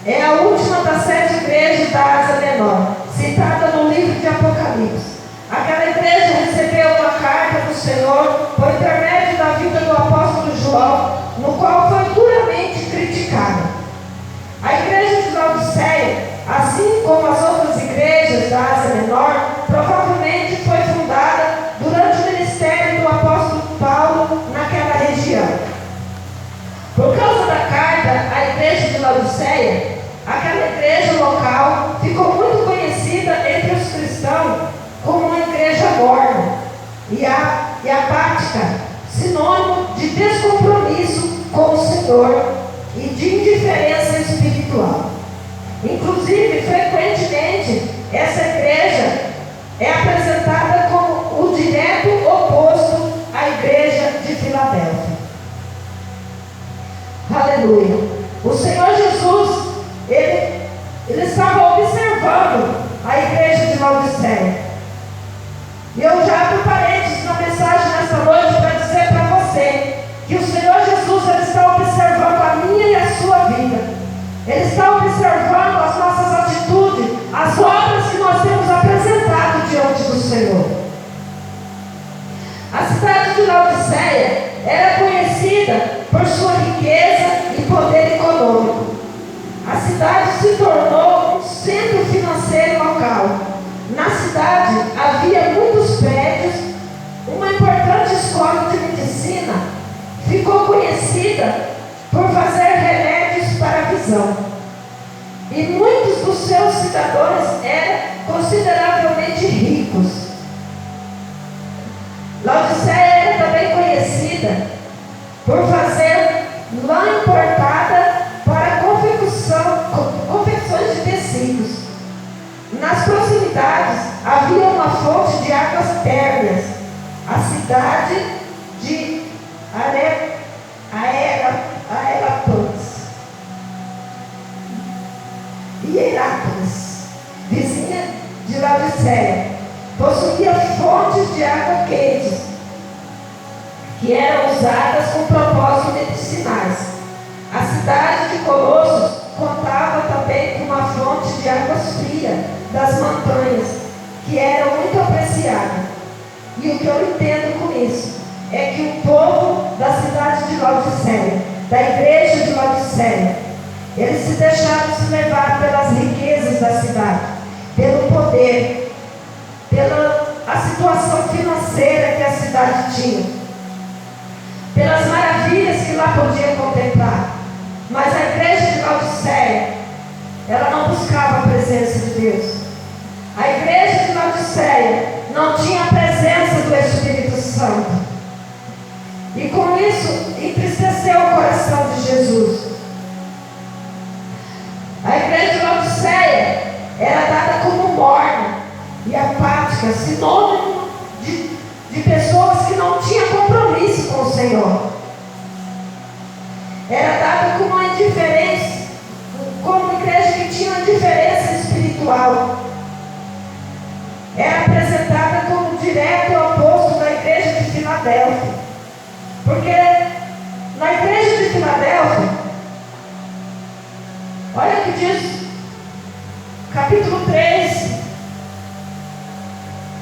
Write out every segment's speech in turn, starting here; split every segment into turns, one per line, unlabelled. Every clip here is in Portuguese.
É a última das 7 igrejas da Ásia Menor, citada no livro de Apocalipse. Aquela igreja recebeu uma carta do Senhor por intermédio da vida do apóstolo João, no qual foi duramente criticada. A igreja de Laodiceia, assim como as outras igrejas da Ásia Menor, provavelmente foi fundada durante o ministério do apóstolo Paulo naquela região. Por causa da carta à igreja de Laodiceia, aquela igreja local ficou muito conhecida entre os cristãos como uma igreja morna e apática, sinônimo de descompromisso com o Senhor e de indiferença espiritual. Inclusive, frequentemente, essa igreja é apresentada como o direto oposto à igreja de Filadélfia. Aleluia! O Senhor Jesus, ele estava observando a igreja de Laodiceia. E eu já abro parênteses na mensagem nesta noite para dizer para você que o Senhor Jesus, ele está observando a minha e a sua vida. Ele está observando as nossas atitudes, as obras que nós temos apresentado diante do Senhor. A cidade de Laodiceia era conhecida por sua riqueza e poder econômico. A cidade se tornou um centro financeiro local. Na cidade havia muitos prédios, uma importante escola de medicina ficou conhecida por fazer remédios para a visão. E muitos dos seus cidadãos eram consideravelmente ricos. Laodiceia era também conhecida por fazer lã importada para confecções de tecidos. Nas proximidades havia uma fonte de águas térreas, a cidade de Hierápolis, vizinha de Laodiceia, possuía fontes de água quente, que eram usadas com propósitos medicinais. A cidade de Colossos contava também com uma fonte de águas frias das montanhas, que era muito apreciada. E o que eu entendo com isso é que o povo da cidade de Laodiceia, da igreja de Laodiceia, eles se deixaram se levar pelas riquezas da cidade, pelo poder, pela a situação financeira que a cidade tinha, pelas maravilhas que lá podia contemplar. Mas a igreja de Laodiceia, ela não buscava a presença de Deus. A igreja de Laodiceia não tinha a presença do Espírito Santo. E com isso, entristeceu o coração de Jesus. A igreja de Laodiceia era dada como morna e apática, sinônimo de pessoas que não tinham compromisso com o Senhor. Era dada como uma indiferença, como uma igreja que tinha uma indiferença espiritual. Era apresentada como direto oposto da igreja de Filadélfia. Porque na igreja de Filadélfia, olha o que diz capítulo 3,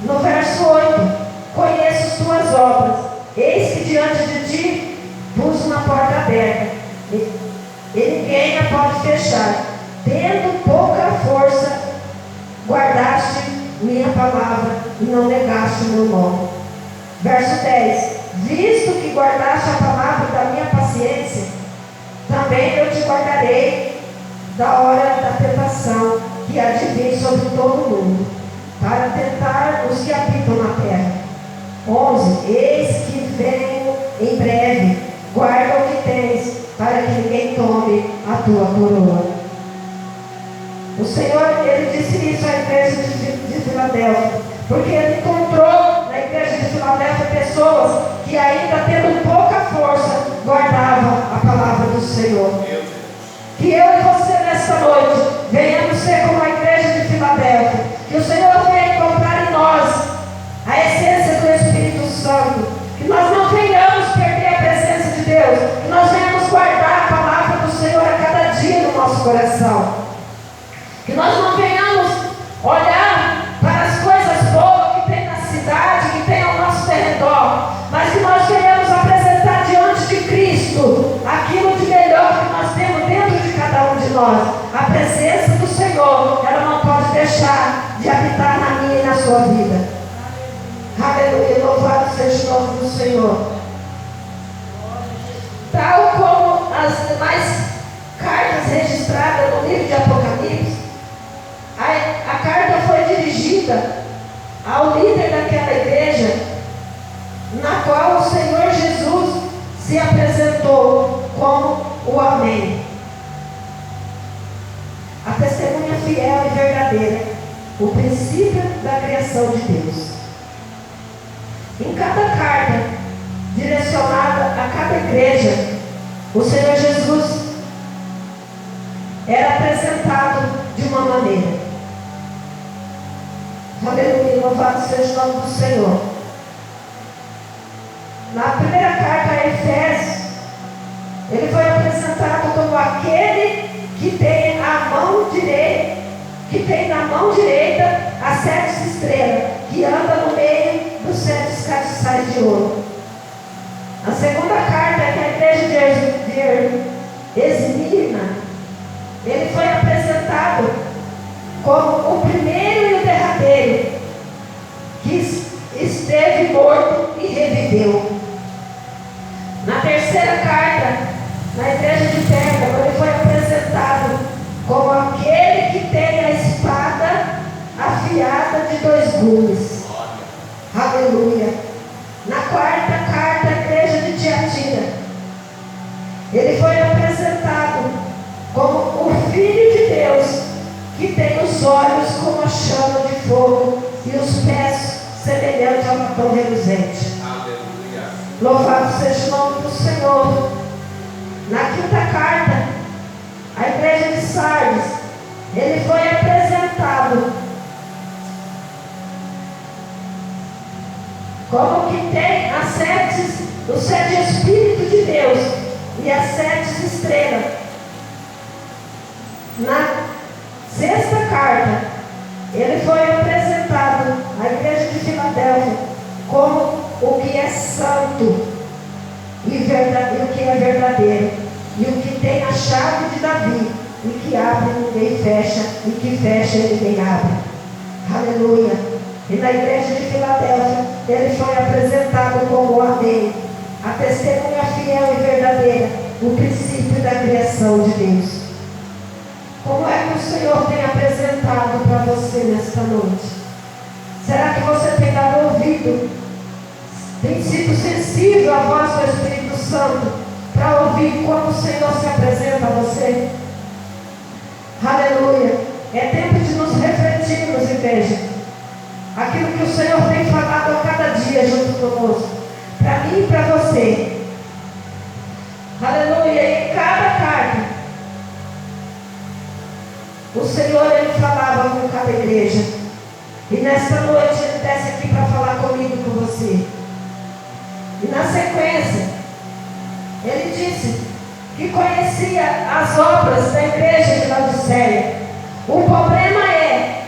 no verso 8: conheço as tuas obras, eis que diante de ti pus uma porta aberta, e ninguém a pode fechar. Tendo pouca força, guardaste minha palavra e não negaste o meu nome. Verso 10: visto que guardaste a palavra da minha paciência, também eu te guardarei da hora da tentação que há de vir sobre todo o mundo, para tentar os que habitam na terra. 11: eis que venho em breve, guarda o que tens, para que ninguém tome a tua coroa. O Senhor, ele disse isso à igreja de Filadélfia, porque ele encontrou na igreja de Filadélfia pessoas que ainda tendo pouca força, guardavam a palavra do Senhor. Que eu e você nesta noite venhamos ser como a igreja de Filadélfia, que o Senhor venha encontrar em nós a essência do Espírito Santo, que nós não venhamos perder a presença de Deus, que nós venhamos guardar a palavra do Senhor a cada dia no nosso nosso coração. Que nós não venhamos olhar para as coisas boas que tem na cidade, que tem ao nosso derredor, mas que nós queremos apresentar diante de Cristo aquilo de melhor que nós temos dentro de cada um de nós. A presença do Senhor, ela não pode deixar de habitar na minha e na sua vida. Aleluia, louvado seja o nome do Senhor. Tal como as demais cartas registradas no livro de Apocalipse, a carta foi dirigida ao líder daquela igreja, na qual o Senhor Jesus se apresentou como o Amém. A testemunha fiel e verdadeira, o princípio da criação de Deus. Em cada carta direcionada a cada igreja, o Senhor Jesus era apresentado de uma maneira. Aleluia, louvado seja o nome do Senhor. Na primeira carta a Efésios, ele foi apresentado como aquele que tem a mão direita, que tem na mão direita as 7 estrelas, que anda no meio dos 7 castiçais de ouro. A segunda carta é que a igreja de Esmirna, ele foi apresentado como o primeiro e o derradeiro, que esteve morto e reviveu. Na terceira carta, na igreja de Pérgamo, ele foi apresentado como aquele que tem a espada afiada de 2 gumes. Aleluia. Na quarta carta, a igreja de Tiatira, ele foi apresentado como o Filho de Deus, que tem os olhos como a chama de fogo e os pés semelhantes ao latão reluzente. Aleluia. Louvado seja o nome do Senhor. Na quinta carta, a igreja de Sardes, ele foi apresentado como que tem os 7 Espíritos de Deus e as 7 estrelas. Na sexta carta, ele foi apresentado à igreja de Filadélfia como o que é santo e o que é verdadeiro, e o que tem a chave de Davi, e que abre e ninguém fecha, e que fecha e ninguém abre. Aleluia. E na igreja de Filadélfia, ele foi apresentado como o Amém, a testemunha fiel e verdadeira, o princípio da criação de Deus. Como é que o Senhor tem apresentado para você nesta noite? Será que você tem dado ouvido? Tem sido sensível à voz do Espírito Santo para ouvir como o Senhor se apresenta a você? Aleluia. É tempo de nos refletirmos, igreja. Aquilo que o Senhor tem falado a cada dia junto conosco, para mim e para você. Aleluia. E em cada carta, o Senhor, ele falava com cada igreja. E nesta noite ele desce aqui para falar comigo e com você. E na sequência, ele disse que conhecia as obras da igreja de Laodiceia. O problema é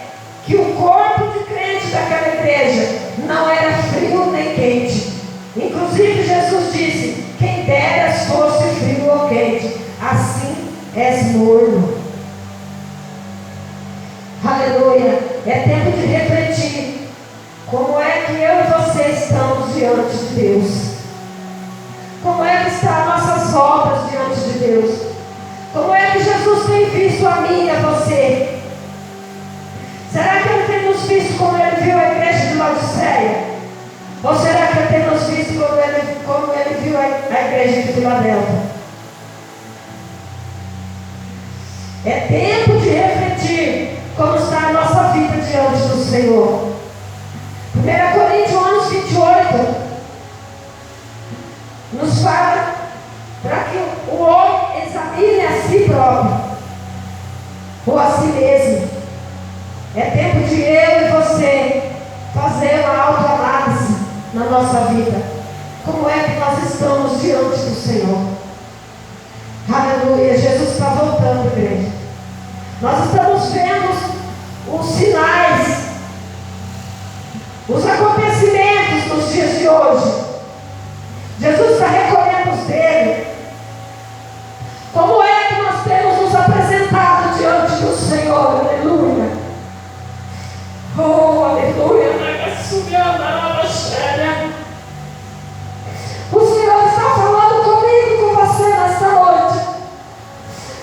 que o corpo de crente daquela igreja não era frio nem quente. Inclusive Jesus disse: quem deras fosse frio ou quente, assim és morno. Aleluia. É tempo de refletir como é que eu e você estamos diante de Deus. Como é que estão as nossas obras diante de Deus? Como é que Jesus tem visto a mim e a você? Será que Ele tem nos visto como Ele viu a igreja de Laodiceia? Ou será que Ele tem nos visto como Ele viu a igreja de Filadélfia? É tempo de refletir como está a nossa vida diante do Senhor. 1 Coríntios 11:28 nos fala para que o homem examine a si próprio, ou a si mesmo. É tempo de eu e você fazer uma autoanálise na nossa vida. Como é que nós estamos diante do Senhor? Aleluia. Jesus está voltando, igreja.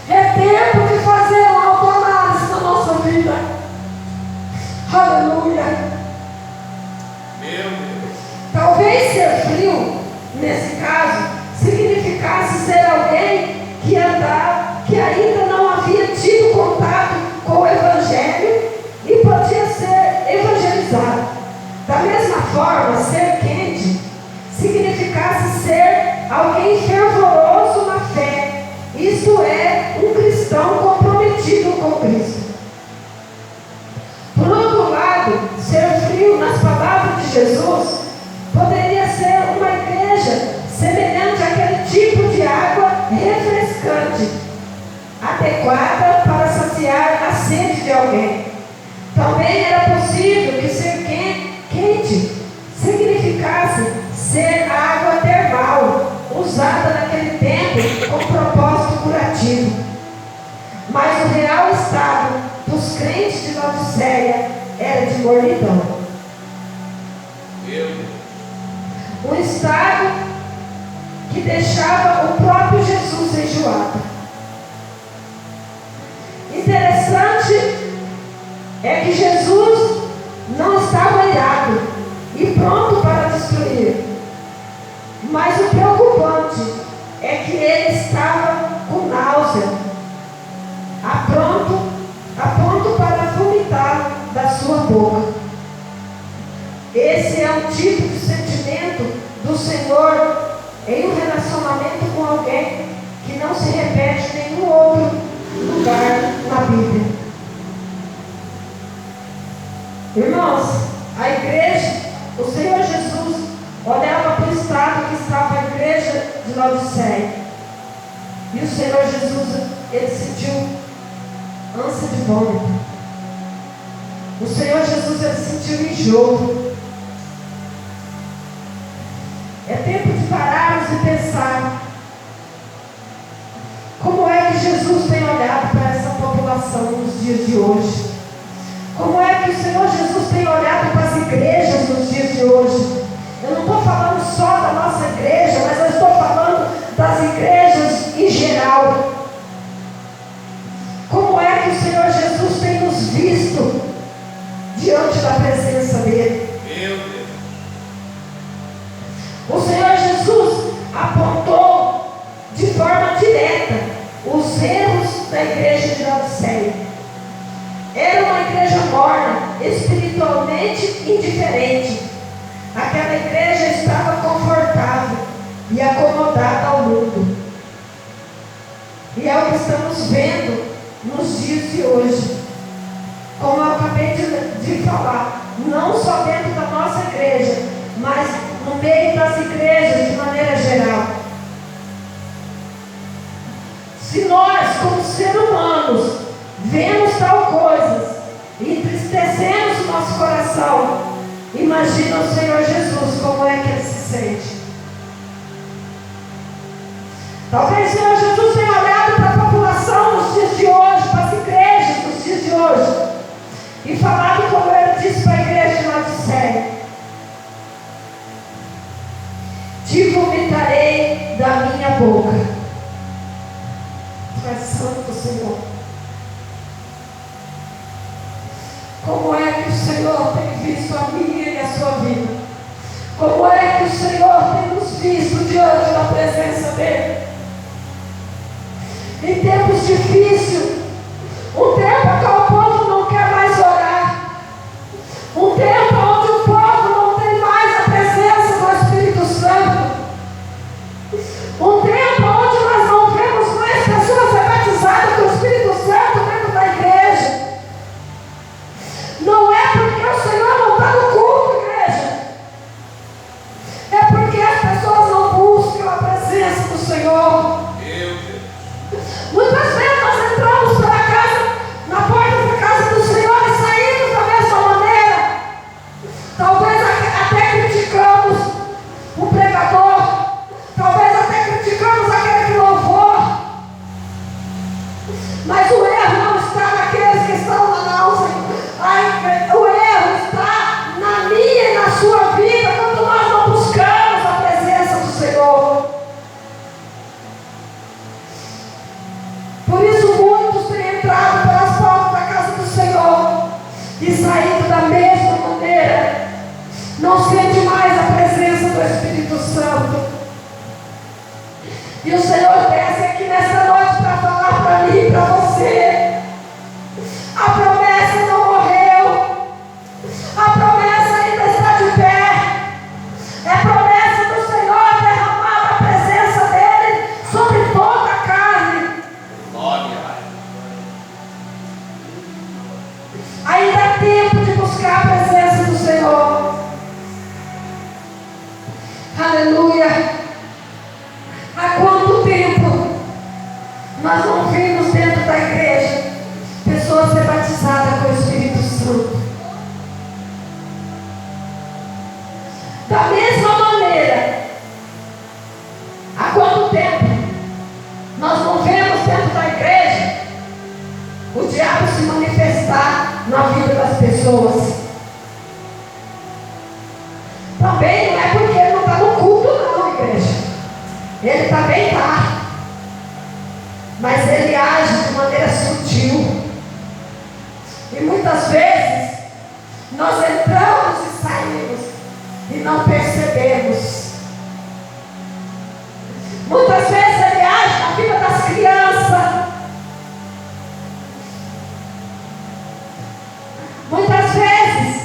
É tempo de fazer uma autoanálise na nossa vida. Aleluia.
Meu Deus.
Talvez ser frio, nesse caso, significasse ser alguém que ainda não havia tido contato com o Evangelho e podia ser evangelizado. Da mesma forma, ser quente significasse ser alguém fervoroso na fé, isto é, um cristão comprometido com Cristo. Por outro lado, ser frio, nas palavras de Jesus, poderia ser uma igreja semelhante àquele tipo de água refrescante, adequada para saciar a sede de alguém. Também era possível que ser quente significasse ser água termal, usada naquele tempo com propósito curativo. Mas o real estado dos crentes de Laodiceia era de mornidão. Um estado que deixava o próprio Jesus enjoado. Interessante é que Jesus não estava irado e pronto para destruir. Mas o preocupante é que ele estava com náusea, a ponto para vomitar da sua boca. Esse é o tipo de sentimento do Senhor em um relacionamento com alguém que não se repete em nenhum outro lugar na Bíblia. Irmãos, a igreja, o Senhor Jesus olhava para o estado que estava a igreja de Laodiceia. E o Senhor Jesus, ele sentiu ânsia de vômito. O Senhor Jesus, ele sentiu enjoo. É tempo de pararmos e pensar como é que Jesus tem olhado para essa população nos dias de hoje. Como é que o Senhor Jesus tem olhado para as igrejas nos dias de hoje. Eu não estou falando só da nossa igreja, mas eu estou falando das igrejas em geral. Como é que o Senhor Jesus tem nos visto diante da presença dele?
Meu Deus.
O Senhor Jesus apontou de forma direta os erros da igreja de Laodiceia. Era uma igreja morna, espiritualmente indiferente. Aquela igreja estava confortável e acomodada ao mundo. E é o que estamos vendo nos dias de hoje. Como eu acabei de falar, não só dentro da nossa igreja, mas no meio das igrejas de maneira geral. Se nós, como seres humanos, vemos tal coisas e entristecemos o nosso coração, imagina o Senhor Jesus, como é que ele se sente. Talvez o Senhor Jesus tenha olhado para a população nos dias de hoje, para as igrejas nos dias de hoje, e falado como ele disse para a igreja de Laodiceia: te vomitarei da minha boca. Tu és santo, Senhor. Como é que o Senhor tem visto a minha e a sua vida? Como é que o Senhor tem nos visto diante da presença dEle? Em tempos difíceis, um tempo em que o povo não quer mais orar, um tempo onde o povo não tem mais a presença do Espírito Santo, um tempo onde nós não vemos mais pessoas batizadas com o Espírito Santo dentro da igreja. Não é porque o Senhor não está no culto, igreja. É porque as pessoas não buscam a presença do Senhor. Muitas vezes nós entramos pela casa, na porta da casa do Senhor e saímos da mesma maneira. Talvez até criticamos o pregador. Talvez até criticamos aquele que louvou. Mas o erro não está naqueles que estão na náusea. O erro está na minha e na sua vida, quando nós não buscamos a presença do Senhor. Por isso e saindo da mesma maneira, não sente mais a presença do Espírito Santo. E o Senhor desce aqui nessa noite para falar para mim e para você: a promessa não morreu, a promessa ainda está de pé. É promessa do Senhor derramar a presença dEle sobre toda a carne.
Glória.
Ainda há tempo de buscar a presença do Senhor. Aleluia. Há quanto tempo nós não vimos dentro da igreja pessoas ser batizadas com o Espírito Santo? Da mesma maneira, há quanto tempo nós não vemos dentro da igreja o diabo se manifestar na vida das pessoas? Também não é porque ele não está no culto, não, igreja. Ele também está, mas ele age de maneira sutil. E muitas vezes nós entramos e saímos e não percebemos. Muitas vezes ele age na vida das crianças. Muitas vezes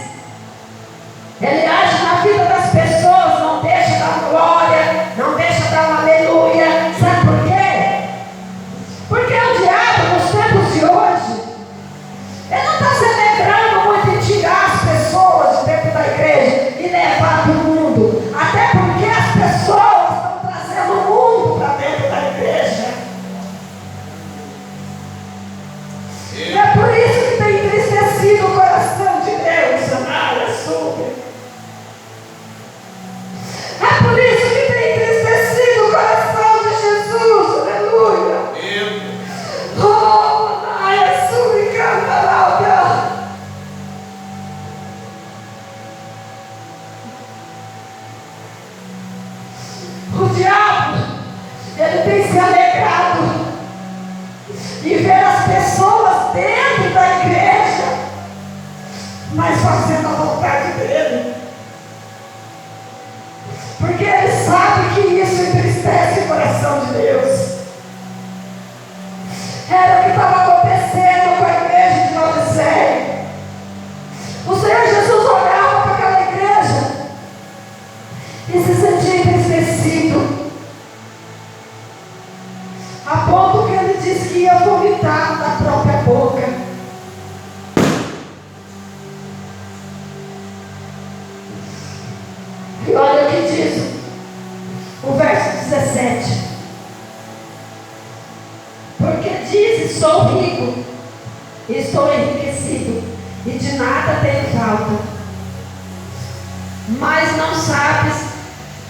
ele age na vida das pessoas, não deixa dar glória, não deixa dar um aleluia. Sabe por quê? Porque o diabo, nos tempos de hoje, ele não está se alegrando muito em tirar as pessoas de dentro da igreja e levar para o mundo. Até porque as pessoas estão trazendo o mundo para dentro da igreja. E é por isso que tem entristecido o coração de Deus. É por isso que tem entristecido o coração de Jesus. Aleluia. Oh, Maia, Suricanda, Láudia. O diabo, ele tem se alegrado e ver as pessoas dentro da igreja, mas fazendo a vontade dele. Porque ele sabe que isso entristece o coração de Deus. Era o que estava acontecendo com a igreja de Laodiceia. O Senhor Jesus olhava para aquela igreja e se sentia entristecido, a ponto que ele disse que ia vomitar da própria boca. E olha o que diz o verso 17: porque dizes: sou rico, estou enriquecido, e de nada tenho falta, mas não sabes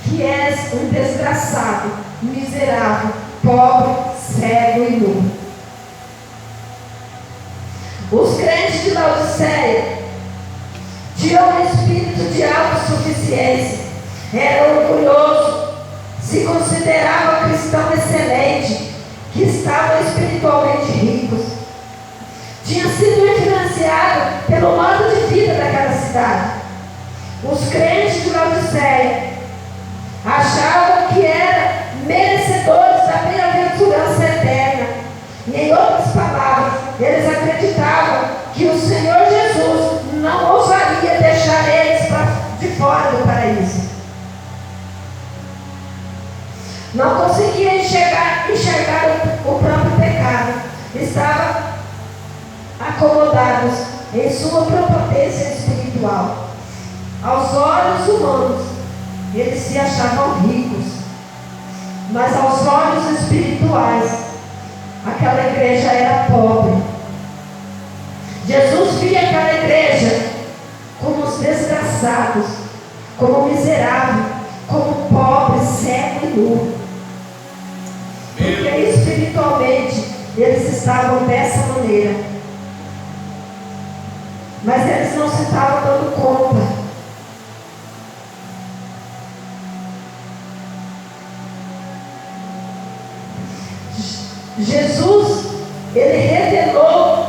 que és um desgraçado, miserável, pobre, cego e nu. Os crentes de Laodiceia tinham um espírito de autossuficiência, era orgulhoso, se considerava cristão excelente, que estavam espiritualmente ricos. Tinha sido influenciado pelo modo de vida daquela cidade. Os crentes de Laodiceia achavam que eram merecedores da bem-aventurança eterna. E, em outras palavras, eles acreditavam que o Senhor Jesus não ousaria deixar eles de fora do paraíso. Não conseguia enxergar o próprio pecado. Estavam acomodados em sua prepotência espiritual. Aos olhos humanos, eles se achavam ricos, mas aos olhos espirituais, aquela igreja era pobre. Jesus via aquela igreja como os desgraçados, como miserável, como pobre, cego e nu. Porque espiritualmente eles estavam dessa maneira, mas eles não se estavam dando conta. Jesus, ele revelou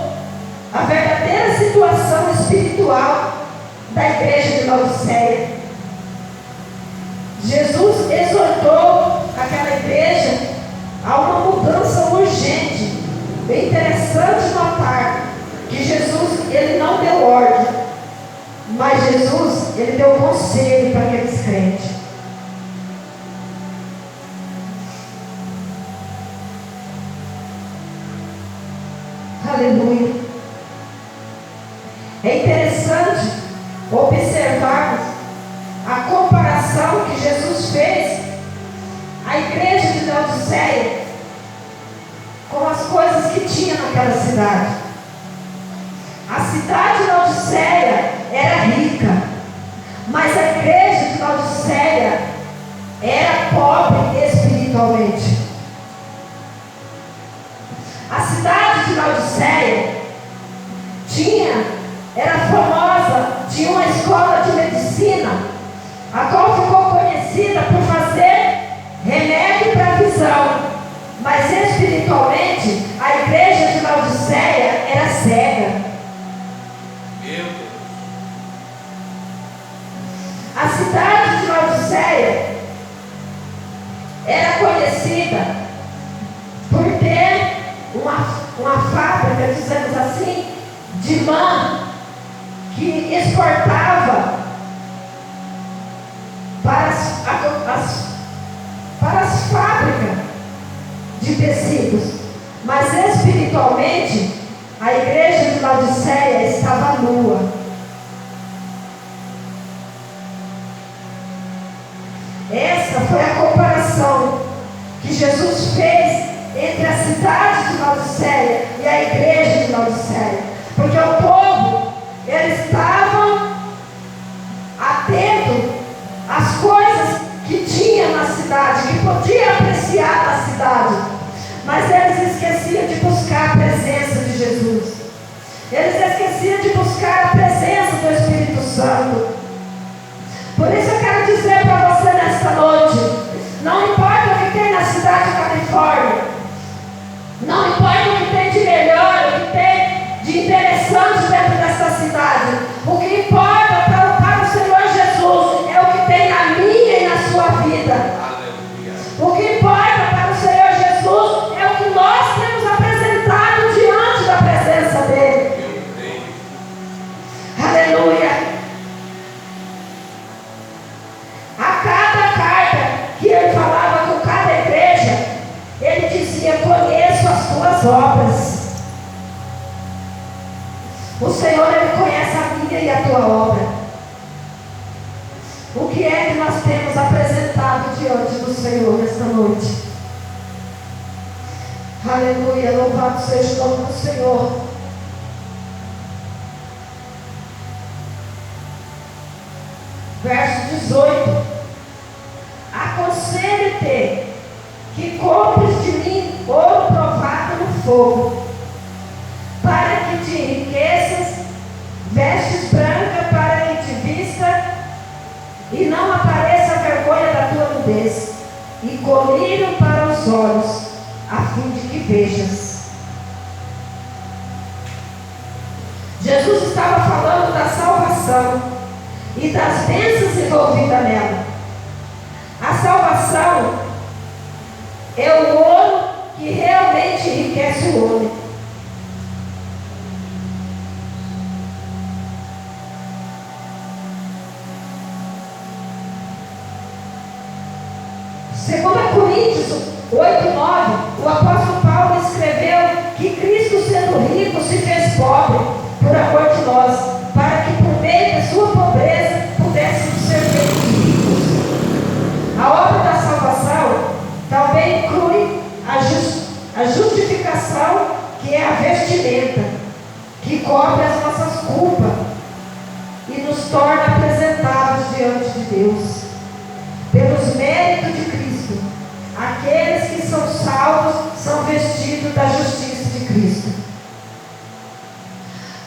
a verdadeira situação espiritual espiritual da igreja de Laodiceia. Jesus exortou aquela igreja a uma mudança urgente. É interessante notar que Jesus, ele não deu ordem, mas Jesus, ele deu conselho para aqueles crentes. Aleluia. É interessante observarmos a comparação que Jesus fez à igreja de Laodiceia com as coisas que tinha naquela cidade. A cidade de Laodiceia era rica, mas a igreja de Laodiceia era pobre espiritualmente. A cidade de Laodiceia era famosa, tinha uma escola de medicina, a qual ficou conhecida por fazer remédio para a visão, mas espiritualmente a igreja de Laodiceia era cega.
Meu Deus.
A cidade de Laodiceia era conhecida por ter uma fábrica, dizemos assim, de lã que exportava para as fábricas de tecidos, mas espiritualmente a igreja de Laodiceia estava nua. Essa foi a comparação que Jesus fez entre a cidade de Laodiceia e a igreja de Laodiceia, porque o povo, eles estavam atentos às coisas que tinha na cidade, que podia apreciar na cidade, mas eles esqueciam de buscar a presença de Jesus, eles esqueciam de buscar a presença do Espírito Santo. Por isso eu quero dizer para você nesta noite, não importa o que tem na cidade de Califórnia, não importa o que tem de melhor, o que tem de interessante dentro dessa cidade, o que importa para o Senhor Jesus é o que tem na minha e na sua vida.
Aleluia.
O que importa para o Senhor Jesus é o que nós temos apresentado diante da presença dEle.
Meu Deus.
Aleluia. A cada carta que ele falava com cada igreja, ele dizia: conheço as tuas obras. O Senhor, ele conhece a minha e a tua obra. O que é que nós temos apresentado diante do Senhor nesta noite? Aleluia, louvado seja o nome do Senhor. Verso 18: aconselho-te que compres de mim ouro provado no fogo, para que te enriqueças, vestes branca para que te vista, e não apareça a vergonha da tua nudez, e colírio para os olhos, a fim de que vejas. Jesus estava falando da salvação e das bênçãos envolvidas nela. A salvação é o ouro que realmente enriquece o homem. Segundo Coríntios 8:9, o apóstolo Paulo escreveu que Cristo, sendo rico, se fez pobre por amor de nós, para que por meio da sua pobreza pudéssemos ser feitos ricos. A obra da salvação também inclui a justificação, que é a vestimenta, que cobre as nossas culpas e nos torna apresentáveis diante de Deus. Pelos méritos de Cristo, aqueles que são salvos são vestidos da justiça de Cristo.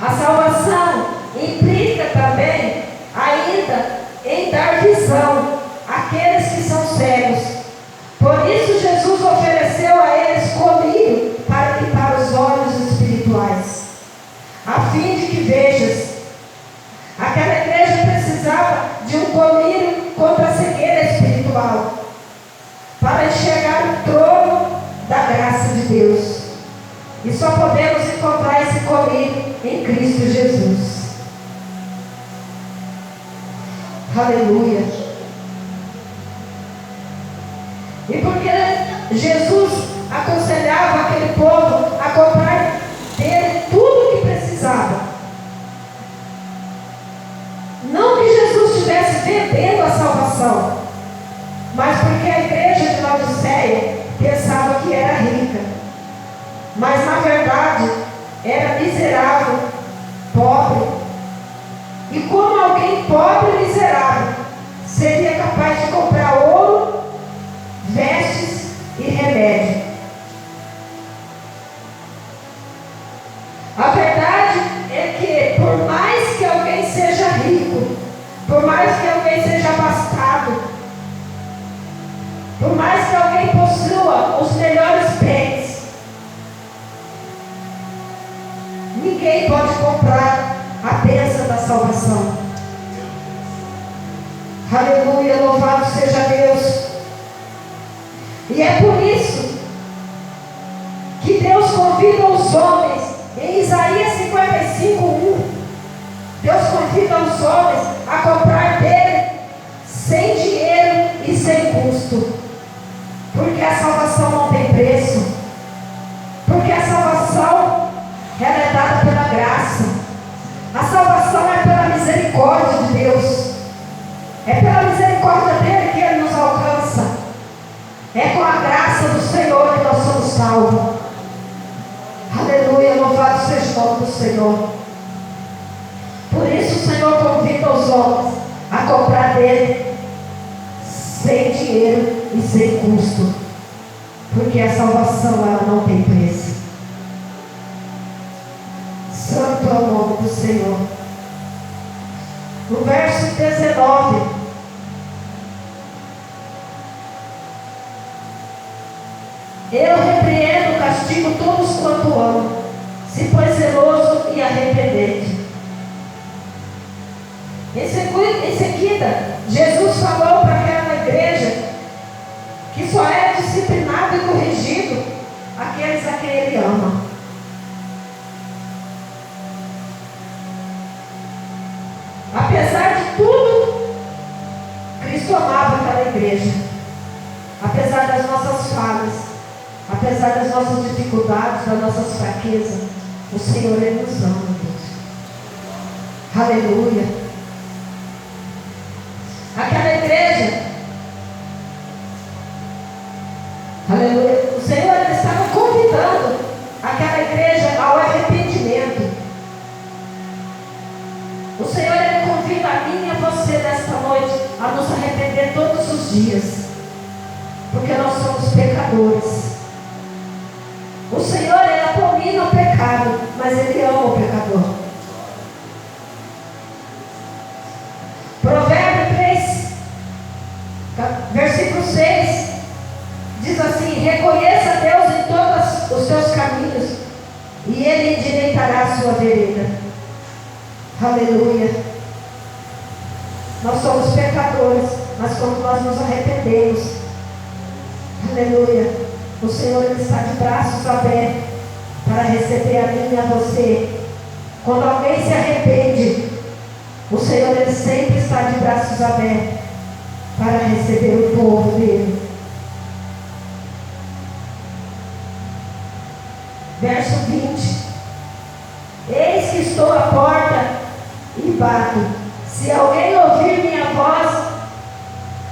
A salvação implica também ainda em dar visão àqueles que são cegos. Por isso Jesus ofereceu a eles colírio para limpar os olhos espirituais, a fim de que vejas. encontrai-se comigo em Cristo Jesus. Aleluia. E porque Jesus aconselhava aquele povo a comprar dele tudo o que precisava. Não que Jesus estivesse vendendo a salvação, mas porque a igreja de Laodiceia pensava que era rica, mas na verdade era miserável, pobre. E como alguém pobre e miserável seria capaz de comprar ouro, vestes e remédio? A verdade é que por mais que alguém seja rico, por mais que alguém seja abastado, por mais que alguém possua os melhores bens, ninguém pode comprar a bênção da salvação. Aleluia, louvado seja Deus. E é por isso que Deus convida os homens, em Isaías 55:1, Deus convida os homens a comprar dele sem dinheiro e sem custo, porque a salvação não tem preço, porque a salvação ela é dada pela graça, a salvação é pela misericórdia de Deus, é pela misericórdia dele que ele nos alcança, é com a graça do Senhor que nós somos salvos. Aleluia, louvado seja o nome do Senhor. Por isso o Senhor convida os homens a comprar dele sem dinheiro e sem custo, porque a salvação ela não tem preço. Santo é o nome do Senhor. No verso 19, eu repreendo, castigo todos quanto amo, se pois zeloso e arrependente. Em seguida, Jesus falou para aquela igreja que só é disciplinado e corrigido aqueles a quem ele ama. Apesar de tudo, Cristo amava aquela igreja. Apesar das nossas falhas, apesar das nossas dificuldades, das nossas fraquezas, o Senhor ele nos ama, Deus. Aleluia. Aquela igreja, aleluia, o Senhor ele estava convidando aquela igreja ao arrependimento. O Senhor ele convida a mim e a você nesta noite a nos arrepender todos os dias, porque nós somos pecadores. O Senhor ele abomina o pecado, mas ele ama o pecador. Provérbio 3, versículo 6 diz assim: reconheça Deus em todos os seus caminhos e ele endireitará a sua vereda. Aleluia. Nós somos pecadores, mas quando nós nos arrependemos, aleluia, o Senhor ele está de braços abertos para receber a mim e a você. Quando alguém se arrepende, o Senhor ele sempre está de braços abertos para receber o povo dele. Verso 20: eis que estou à porta e bato. Se alguém ouvir minha voz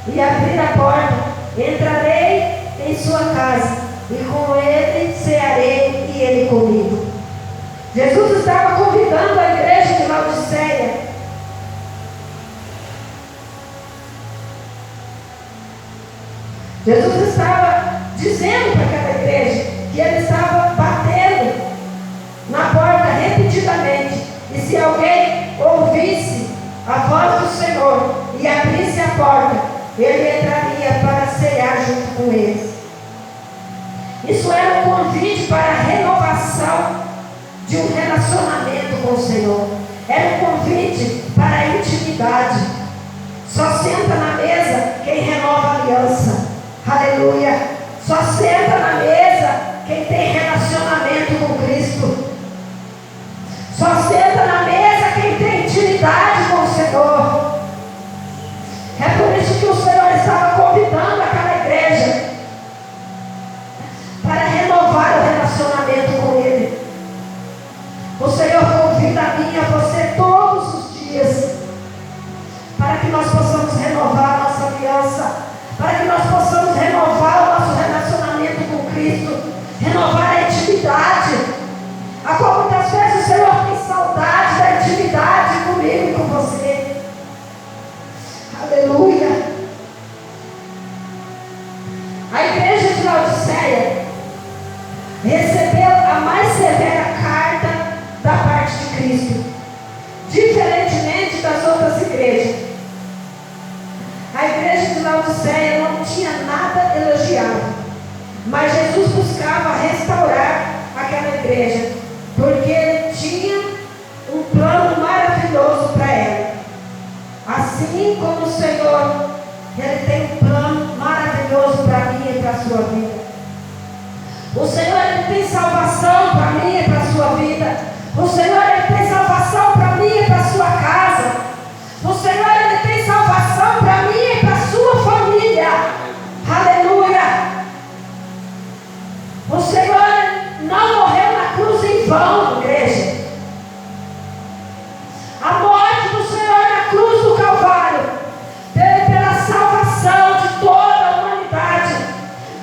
e abrir a porta, entrarei em sua casa e com ele cearei e ele comigo. Jesus estava convidando a igreja de Laodiceia Jesus estava dizendo para aquela igreja que ele estava batendo na porta repetidamente, e se alguém ouvisse a voz do Senhor e abrisse a porta, ele entraria para cear junto com eles. Isso era um convite para a renovação de um relacionamento com o Senhor. Era um convite para a intimidade. Só senta na mesa quem renova a aliança. Aleluia. Só senta na mesa quem tem relacionamento com Cristo. O Senhor convida a mim e a você todos os dias, para que nós possamos renovar a nossa aliança, para que nós possamos renovar o nosso relacionamento com Cristo, renovar a intimidade, a qual muitas vezes o Senhor tem saudade da intimidade comigo e com você. Aleluia. A igreja de Laodiceia recebeu a mais severa carta da parte de Cristo, diferentemente das outras igrejas. A igreja de Laodiceia não tinha nada elogiado, mas Jesus buscava restaurar aquela igreja, porque ele tinha um plano maravilhoso para ela. Assim como o Senhor, ele tem um plano maravilhoso para mim e para a sua vida. O Senhor, ele tem salvação para mim e para a sua vida. O Senhor, ele tem salvação para mim e para a sua casa. O Senhor, ele tem salvação para mim e para a sua família. Aleluia. O Senhor não morreu na cruz em vão, igreja. A morte do Senhor na cruz do Calvário veio pela salvação de toda a humanidade,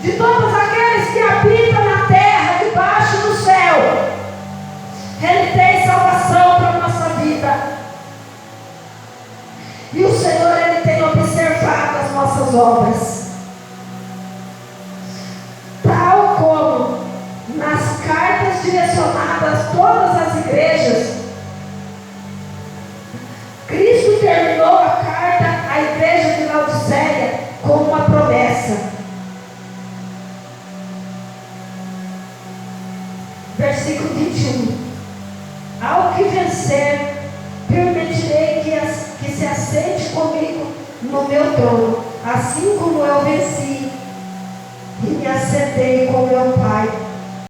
de todos aqueles que habitam na terra, debaixo do céu. Ele tem salvação para a nossa vida. E o Senhor, ele tem observado as nossas obras. Tal como nas cartas direcionadas a todas as igrejas, Cristo terminou a carta à igreja de Laodiceia com uma promessa. Versículo 21. Ao que vencer, permitirei que se assente comigo no meu trono, assim como eu venci